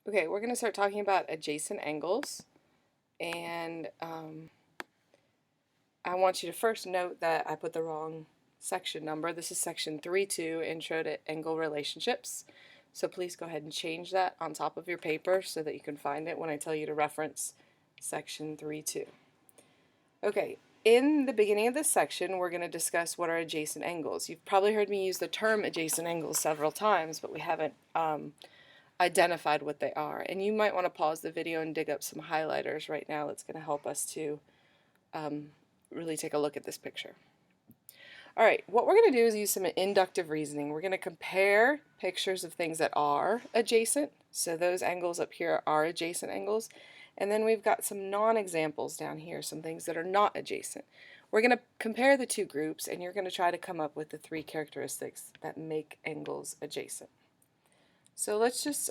Okay, we're going to start talking about adjacent angles, and I want you to first note that I put the wrong section number. This is section 3.2, Intro to Angle Relationships. So please go ahead and change that on top of your paper so that you can find it when I tell you to reference section 3.2. Okay, in the beginning of this section, we're going to discuss what are adjacent angles. You've probably heard me use the term adjacent angles several times, but we haven't identified what they are. And you might want to pause the video and dig up some highlighters right now. That's going to help us to really take a look at this picture. All right, what we're going to do is use some inductive reasoning. We're going to compare pictures of things that are adjacent. So those angles up here are adjacent angles. And then we've got some non-examples down here, some things that are not adjacent. We're going to compare the two groups, and you're going to try to come up with the three characteristics that make angles adjacent. So let's just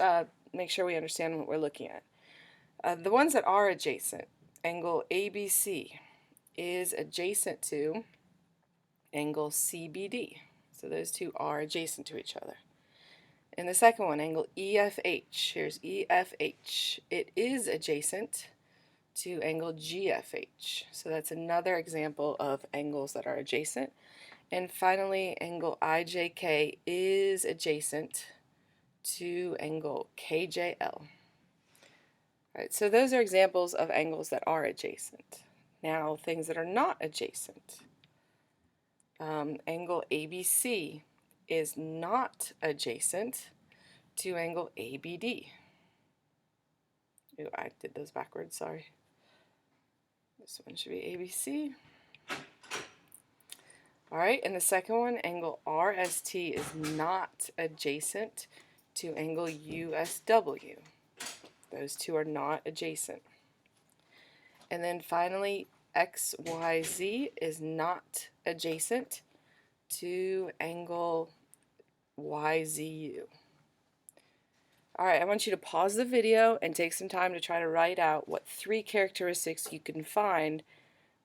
make sure we understand what we're looking at. The ones that are adjacent, angle ABC is adjacent to angle CBD. So those two are adjacent to each other. And the second one, angle EFH, here's EFH. It is adjacent to angle GFH. So that's another example of angles that are adjacent. And finally, angle IJK is adjacent to angle KJL. Right, so those are examples of angles that are adjacent. Now, things that are not adjacent. Angle ABC is not adjacent to angle ABD. Ooh, I did those backwards, sorry. This one should be ABC. All right, and the second one, angle RST is not adjacent to angle USW. Those two are not adjacent. And then finally, XYZ is not adjacent to angle YZU. All right, I want you to pause the video and take some time to try to write out what three characteristics you can find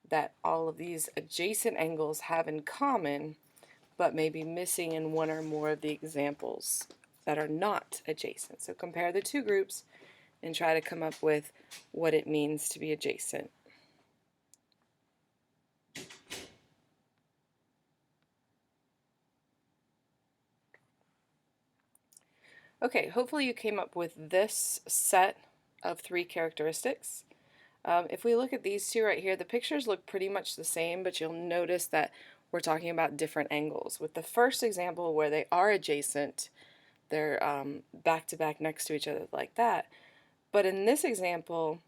that all of these adjacent angles have in common, but may be missing in one or more of the examples that are not adjacent. So compare the two groups and try to come up with what it means to be adjacent. Okay, hopefully you came up with this set of three characteristics. If we look at these two right here, the pictures look pretty much the same, but you'll notice that we're talking about different angles. With the first example where they are adjacent, they're back to back next to each other like that. But in this example,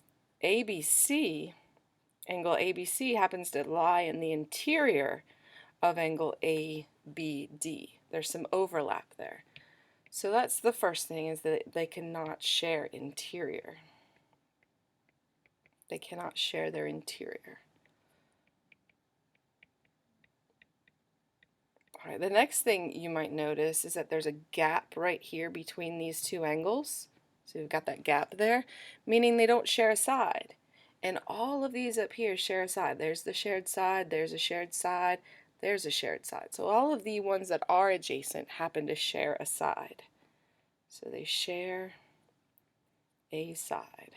ABC, angle ABC happens to lie in the interior of angle ABD. There's some overlap there. So that's the first thing, is that they cannot share interior. They cannot share their interior. All right, the next thing you might notice is that there's a gap right here between these two angles. So you've got that gap there, meaning they don't share a side. And all of these up here share a side. There's the shared side, there's a shared side, there's a shared side. So all of the ones that are adjacent happen to share a side. So they share a side.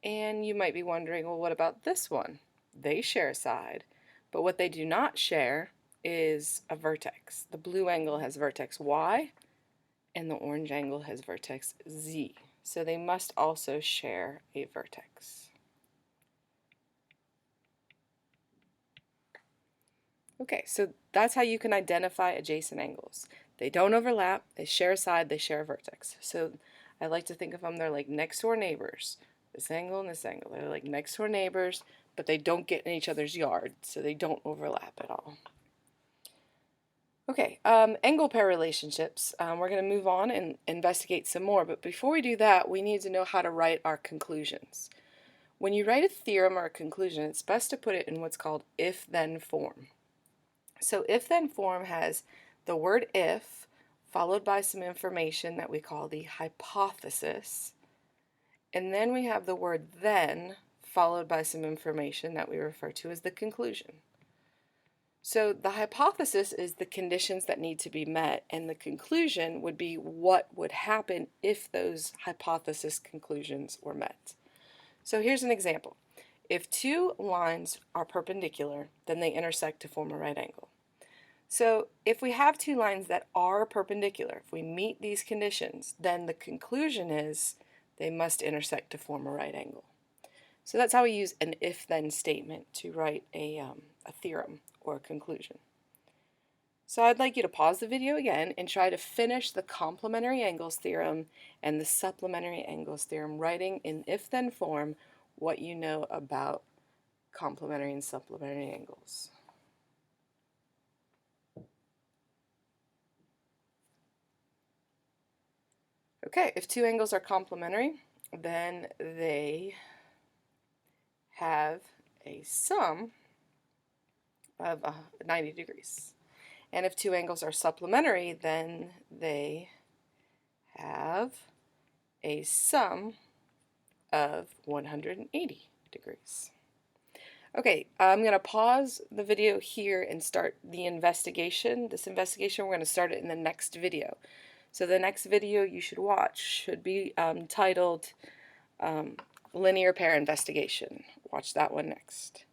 And you might be wondering, well, what about this one? They share a side, but what they do not share is a vertex. The blue angle has vertex Y, and the orange angle has vertex Z. So they must also share a vertex. Okay, so that's how you can identify adjacent angles. They don't overlap, they share a side, they share a vertex. So I like to think of them, they're like next door neighbors. This angle and this angle, they're like next door neighbors, but they don't get in each other's yard, so they don't overlap at all. Okay, angle pair relationships. We're going to move on and investigate some more, but before we do that, we need to know how to write our conclusions. When you write a theorem or a conclusion, it's best to put it in what's called if-then form. So if-then form has the word if followed by some information that we call the hypothesis, and then we have the word then followed by some information that we refer to as the conclusion. So the hypothesis is the conditions that need to be met, and the conclusion would be what would happen if those hypothesis conclusions were met. So here's an example. If two lines are perpendicular, then they intersect to form a right angle. So if we have two lines that are perpendicular, if we meet these conditions, then the conclusion is they must intersect to form a right angle. So that's how we use an if-then statement to write a theorem or a conclusion. So I'd like you to pause the video again and try to finish the complementary angles theorem and the supplementary angles theorem, writing in if-then form what you know about complementary and supplementary angles. Okay, if two angles are complementary, then they have a sum of 90 degrees. And if two angles are supplementary, then they have a sum of 180 degrees. Okay, I'm going to pause the video here and start the investigation. This investigation, we're going to start it in the next video. So the next video you should watch should be titled Linear Pair Investigation. Watch that one next.